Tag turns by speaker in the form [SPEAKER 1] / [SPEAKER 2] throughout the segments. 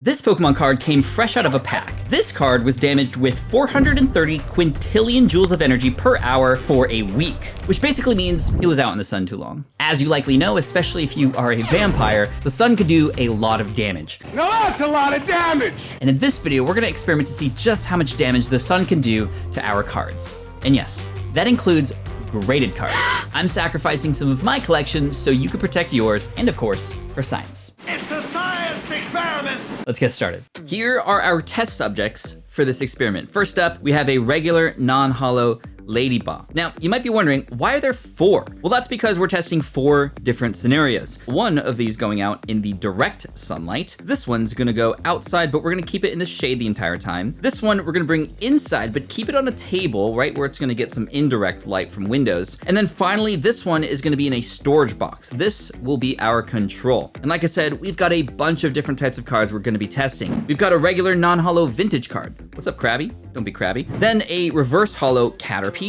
[SPEAKER 1] This Pokemon card came fresh out of a pack. This card was damaged with 430 quintillion joules of energy per hour for a week, which basically means it was out in the sun too long. As you likely know, especially if you are a vampire, the sun could do a lot of damage.
[SPEAKER 2] Now that's a lot of damage!
[SPEAKER 1] And in this video, we're gonna experiment to see just how much damage the sun can do to our cards. And yes, that includes graded cards. I'm sacrificing some of my collection so you can protect yours, and of course, for science.
[SPEAKER 2] It's a science experiment!
[SPEAKER 1] Let's get started. Here are our test subjects for this experiment. First up, we have a regular non-hollow Ladybug. Now, you might be wondering, why are there 4? Well, that's because we're testing 4 different scenarios. One of these going out in the direct sunlight. This one's gonna go outside, but we're gonna keep it in the shade the entire time. This one we're gonna bring inside, but keep it on a table, right where it's gonna get some indirect light from windows. And then finally, this one is gonna be in a storage box. This will be our control. And like I said, we've got a bunch of different types of cards we're gonna be testing. We've got a regular non-hollow vintage card. What's up, Krabby? Don't be crabby. Then a reverse hollow Caterpie.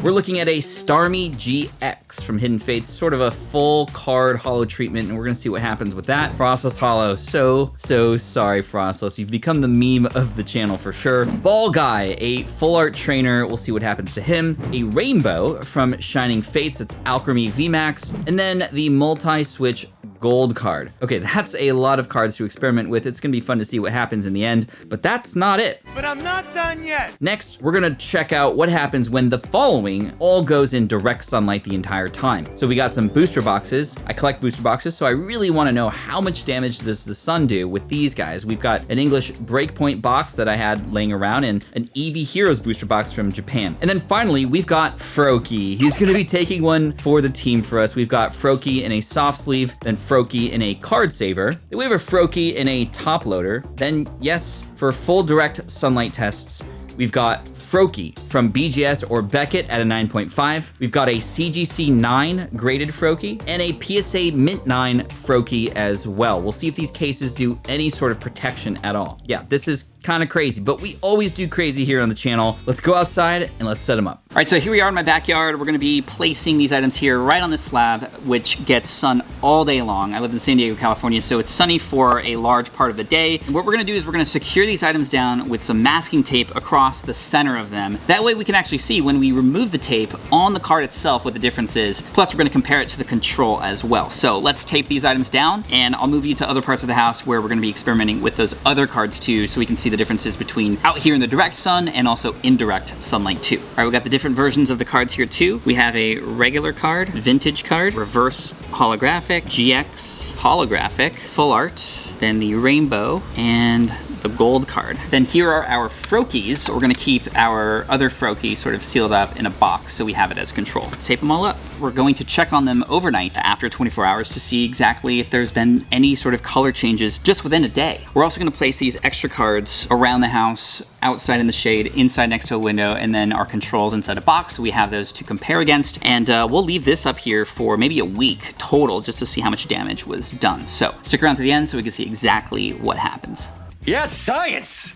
[SPEAKER 1] We're looking at a Starmie GX from Hidden Fates, sort of a full card hollow treatment, and we're gonna see what happens with that. Frostless hollow, so sorry, Frostless. You've become the meme of the channel for sure. Ball Guy, a full art trainer. We'll see what happens to him. A Rainbow from Shining Fates, it's Alchemy VMAX. And then the multi-switch gold card. Okay, that's a lot of cards to experiment with. It's gonna be fun to see what happens in the end, but that's not it.
[SPEAKER 2] But I'm not done yet!
[SPEAKER 1] Next, we're gonna check out what happens when the following all goes in direct sunlight the entire time. So we got some booster boxes. I collect booster boxes, so I really wanna know how much damage does the sun do with these guys. We've got an English Breakpoint box that I had laying around and an Eevee Heroes booster box from Japan. And then finally, we've got Froakie. He's gonna be taking one for the team for us. We've got Froakie in a soft sleeve, then Froakie in a card saver. Then we have a Froakie in a top loader. Then yes, for full direct sunlight tests, we've got Froakie from BGS or Beckett at a 9.5. We've got a CGC 9 graded Froakie and a PSA Mint 9 Froakie as well. We'll see if these cases do any sort of protection at all. Yeah, this is kind of crazy, but we always do crazy here on the channel. Let's go outside and let's set them up. All right, so here we are in my backyard. We're gonna be placing these items here right on this slab, which gets sun all day long. I live in San Diego, California, so it's sunny for a large part of the day. And what we're gonna do is we're gonna secure these items down with some masking tape across the center of them. That way we can actually see when we remove the tape on the card itself what the difference is. Plus we're gonna compare it to the control as well. So let's tape these items down and I'll move you to other parts of the house where we're gonna be experimenting with those other cards too, so we can see the differences between out here in the direct sun and also indirect sunlight too. All right, we got the different versions of the cards here too. We have a regular card, vintage card, reverse holographic, GX holographic, full art, then the rainbow, and the gold card. Then here are our Froakies. We're gonna keep our other Froakie sort of sealed up in a box so we have it as control. Let's tape them all up. We're going to check on them overnight after 24 hours to see exactly if there's been any sort of color changes just within a day. We're also gonna place these extra cards around the house, outside in the shade, inside next to a window, and then our controls inside a box. So we have those to compare against. And we'll leave this up here for maybe a week total just to see how much damage was done. So stick around to the end so we can see exactly what happens.
[SPEAKER 2] Yes, science!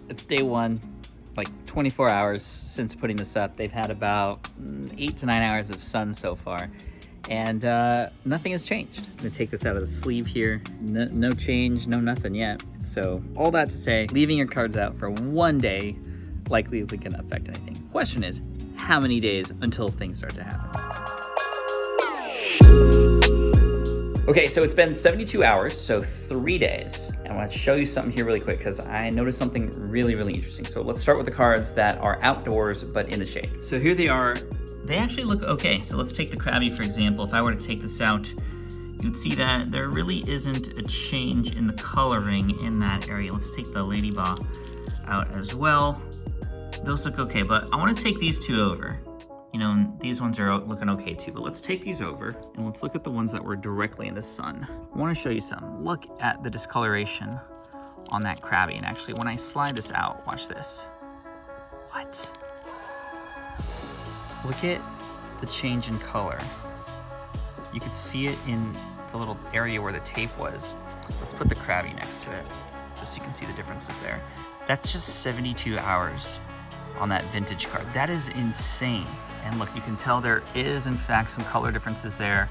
[SPEAKER 1] It's day one, like 24 hours since putting this up. They've had about 8 to 9 hours of sun so far, and nothing has changed. I'm gonna take this out of the sleeve here. No change, no nothing yet. So all that to say, leaving your cards out for one day likely isn't gonna affect anything. Question is, how many days until things start to happen? Okay, so it's been 72 hours, so 3 days. And I want to show you something here really quick because I noticed something really interesting. So let's start with the cards that are outdoors but in the shade. So here they are. They actually look okay. So let's take the Krabby, for example. If I were to take this out, you'd see that there really isn't a change in the coloring in that area. Let's take the Ladybug out as well. Those look okay, but I want to take these two over. You know, and these ones are looking okay too, but let's take these over and let's look at the ones that were directly in the sun. I want to show you some. Look at the discoloration on that Krabby, and actually when I slide this out, watch this. What? Look at the change in color. You could see it in the little area where the tape was. Let's put the Krabby next to it, just so you can see the differences there. That's just 72 hours on that vintage card. That is insane. And look, you can tell there is in fact some color differences there.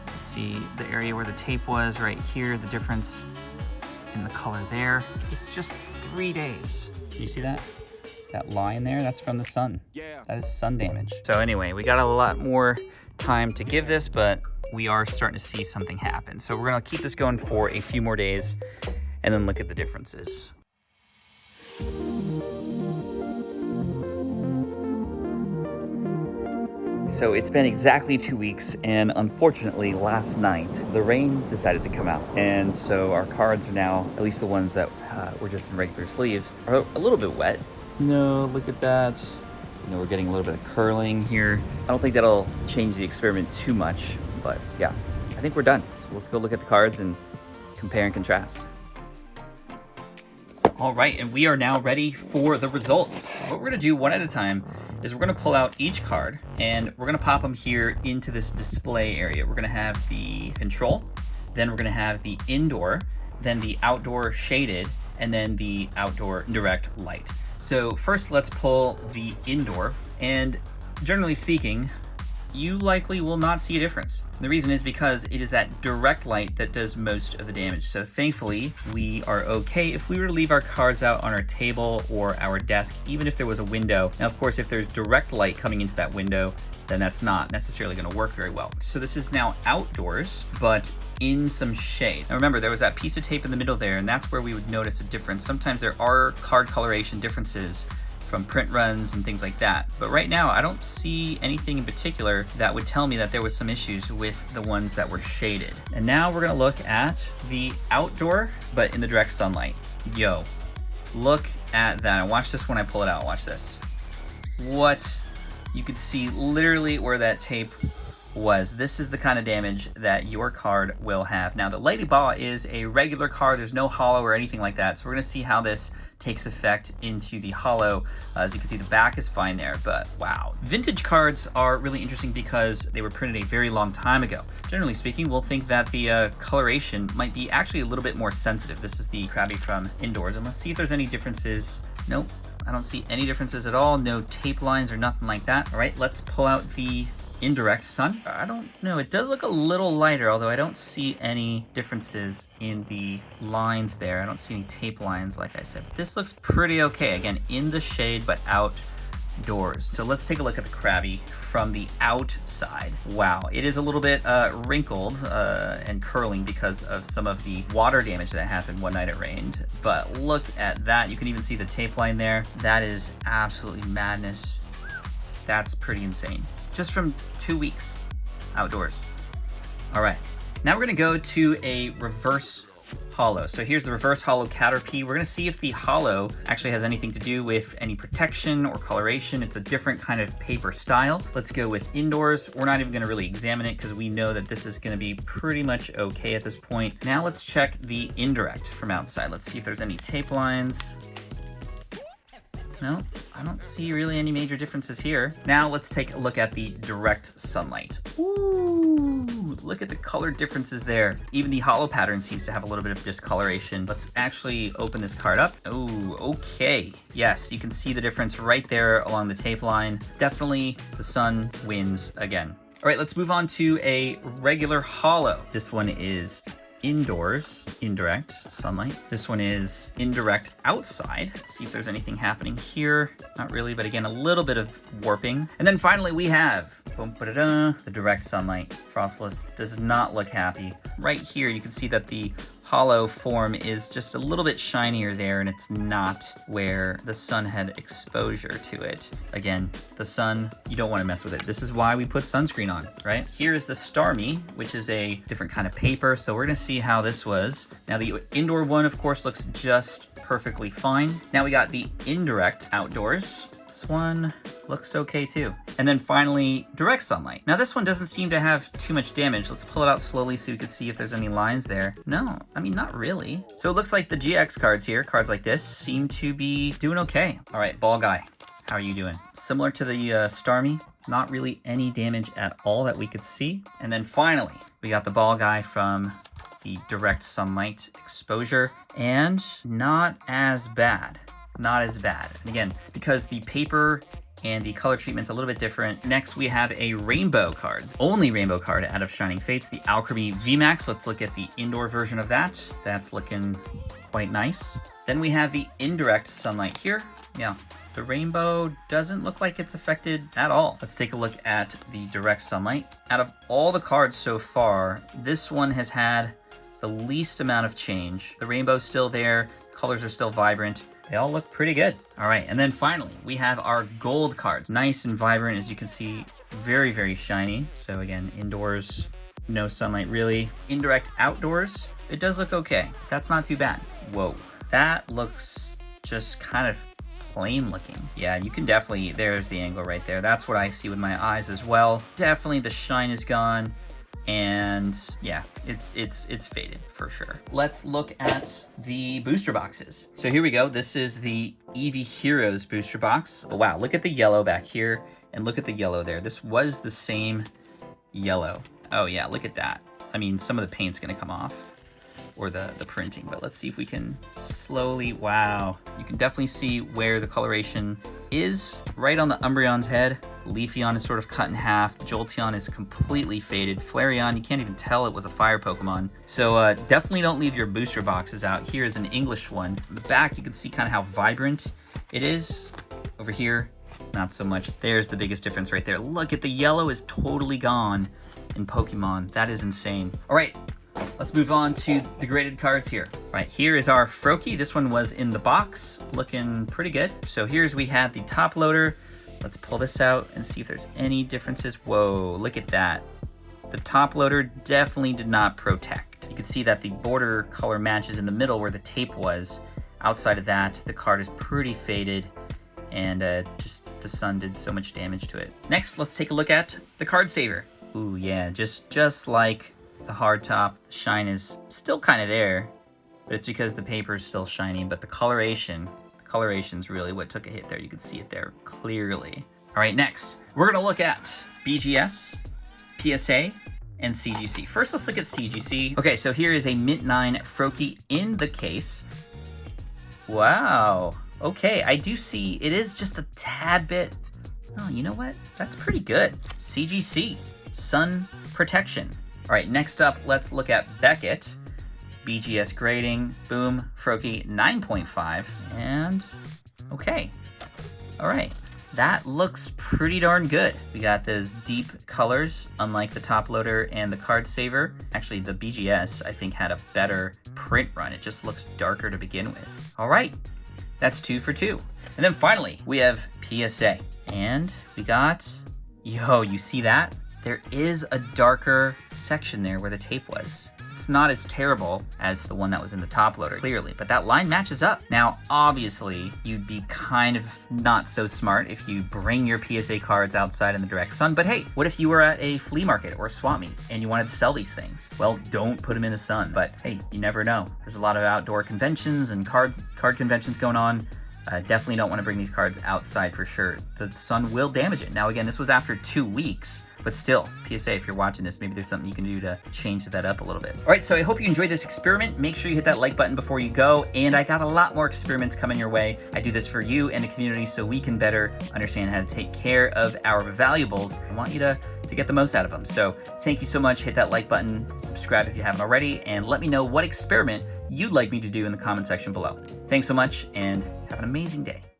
[SPEAKER 1] Let's See the area where the tape was right here, the difference in the color there. It's just 3 days. Do you see that? That line there, that's from the sun. That is sun damage. So anyway, we got a lot more time to give this, but we are starting to see something happen. So we're gonna keep this going for a few more days and then look at the differences. So it's been exactly 2 weeks, and unfortunately last night the rain decided to come out, and so our cards are now, at least the ones that were just in regular sleeves, are a little bit wet. No, look at that. You know, we're getting a little bit of curling here. I don't think that'll change the experiment too much, but yeah, I think we're done. So let's go look at the cards and compare and contrast. All right, and we are now ready for the results. What we're gonna do one at a time is we're gonna pull out each card and we're gonna pop them here into this display area. We're gonna have the control, then we're gonna have the indoor, then the outdoor shaded, and then the outdoor direct light. So first let's pull the indoor, and generally speaking, you likely will not see a difference. And the reason is because it is that direct light that does most of the damage. So thankfully, we are okay if we were to leave our cards out on our table or our desk, even if there was a window. Now, of course, if there's direct light coming into that window, then that's not necessarily gonna work very well. So this is now outdoors, but in some shade. Now remember, there was that piece of tape in the middle there, and that's where we would notice a difference. Sometimes there are card coloration differences from print runs and things like that. But right now, I don't see anything in particular that would tell me that there was some issues with the ones that were shaded. And now we're gonna look at the outdoor, but in the direct sunlight. Yo, look at that. And watch this when I pull it out, watch this. What? You could see literally where that tape was. This is the kind of damage that your card will have. Now the Lady Ball is a regular card. There's no hollow or anything like that. So we're gonna see how this takes effect into the hollow. As you can see, the back is fine there, but wow. Vintage cards are really interesting because they were printed a very long time ago. Generally speaking, we'll think that the coloration might be actually a little bit more sensitive. This is the Krabby from indoors, and let's see if there's any differences. Nope, I don't see any differences at all. No tape lines or nothing like that. All right, let's pull out the indirect sun. I don't know, it does look a little lighter, although I don't see any differences in the lines there. I don't see any tape lines, like I said. This looks pretty okay. Again, in the shade, but outdoors. So let's take a look at the Krabby from the outside. Wow, it is a little bit wrinkled and curling because of some of the water damage that happened one night it rained. But look at that. You can even see the tape line there. That is absolutely madness. That's pretty insane. Just from 2 weeks outdoors. All right, now we're gonna go to a reverse hollow. So here's the reverse hollow Caterpie. We're gonna see if the hollow actually has anything to do with any protection or coloration. It's a different kind of paper style. Let's go with indoors. We're not even gonna really examine it because we know that this is gonna be pretty much okay at this point. Now let's check the indirect from outside. Let's see if there's any tape lines. No, I don't see really any major differences here. Now let's take a look at the direct sunlight. Ooh, look at the color differences there. Even the hollow pattern seems to have a little bit of discoloration. Let's actually open this card up. Oh, okay. Yes, you can see the difference right there along the tape line. Definitely the sun wins again. All right, let's move on to a regular hollow. This one is indoors, indirect sunlight. This one is indirect outside. Let's see if there's anything happening here. Not really, but again, a little bit of warping. And then finally we have the direct sunlight. Frostless does not look happy. Right here, you can see that the hollow form is just a little bit shinier there, and it's not where the sun had exposure to it. Again, the sun, you don't want to mess with it. This is why we put sunscreen on, right? Here's the Starmie, which is a different kind of paper. So we're gonna see how this was. Now the indoor one, of course, looks just perfectly fine. Now we got the indirect outdoors. This one looks okay too. And then finally, direct sunlight. Now this one doesn't seem to have too much damage. Let's pull it out slowly so we can see if there's any lines there. No, I mean, not really. So it looks like the GX cards here, cards like this, seem to be doing okay. All right, Ball Guy, how are you doing? Similar to the Starmie, not really any damage at all that we could see. And then finally, we got the Ball Guy from the direct sunlight exposure, and not as bad. Not as bad. And again, it's because the paper and the color treatment's a little bit different. Next, we have a rainbow card. Only rainbow card out of Shining Fates, the Alchemy VMAX. Let's look at the indoor version of that. That's looking quite nice. Then we have the indirect sunlight here. Yeah, the rainbow doesn't look like it's affected at all. Let's take a look at the direct sunlight. Out of all the cards so far, this one has had the least amount of change. The rainbow's still there, colors are still vibrant. They all look pretty good. All right, and then finally, we have our gold cards. Nice and vibrant, as you can see, very, very shiny. So again, indoors, no sunlight really. Indirect outdoors, it does look okay. That's not too bad. Whoa, that looks just kind of plain looking. Yeah, you can definitely, there's the angle right there. That's what I see with my eyes as well. Definitely the shine is gone. And yeah, it's faded for sure. Let's look at the booster boxes. So here we go. This is the Eevee Heroes booster box. Oh, wow, look at the yellow back here and look at the yellow there. This was the same yellow. Oh yeah, look at that. I mean, some of the paint's gonna come off, or the printing, but let's see if we can slowly, wow. You can definitely see where the coloration is right on the Umbreon's head. Leafeon is sort of cut in half. Jolteon is completely faded. Flareon, you can't even tell it was a fire Pokemon. So definitely don't leave your booster boxes out. Here is an English one. On the back, you can see kind of how vibrant it is. Over here, not so much. There's the biggest difference right there. Look at the yellow is totally gone in Pokemon. That is insane. All right, let's move on to the graded cards here. All right, here is our Froakie. This one was in the box, looking pretty good. So we had the top loader. Let's pull this out and see if there's any differences. Whoa, look at that. The top loader definitely did not protect. You can see that the border color matches in the middle where the tape was. Outside of that, the card is pretty faded, and just the sun did so much damage to it. Next, let's take a look at the card saver. Ooh, yeah, just like the hard top, the shine is still kind of there, but it's because the paper is still shiny, but the coloration's really what took a hit there. You can see it there clearly. All right, next, we're gonna look at BGS, PSA, and CGC. First, let's look at CGC. Okay, so here is a Mint 9 Froakie in the case. Wow, okay, I do see it is just a tad bit, oh, you know what? That's pretty good. CGC, sun protection. All right, next up, let's look at Beckett. BGS grading, boom, Froakie 9.5, and okay. All right, that looks pretty darn good. We got those deep colors, unlike the top loader and the card saver. Actually, the BGS, I think, had a better print run. It just looks darker to begin with. All right, that's 2 for 2. And then finally, we have PSA, and we got, yo, you see that? There is a darker section there where the tape was. It's not as terrible as the one that was in the top loader, clearly, but that line matches up. Now, obviously, you'd be kind of not so smart if you bring your PSA cards outside in the direct sun, but hey, what if you were at a flea market or a swap meet and you wanted to sell these things? Well, don't put them in the sun, but hey, you never know. There's a lot of outdoor conventions and card conventions going on. Definitely don't want to bring these cards outside for sure. The sun will damage it. Now, again, this was after 2 weeks, but still, PSA, if you're watching this, maybe there's something you can do to change that up a little bit. All right, so I hope you enjoyed this experiment. Make sure you hit that like button before you go, and I got a lot more experiments coming your way. I do this for you and the community so we can better understand how to take care of our valuables. I want you to get the most out of them. So thank you so much. Hit that like button, subscribe if you haven't already, and let me know what experiment you'd like me to do in the comment section below. Thanks so much, and have an amazing day.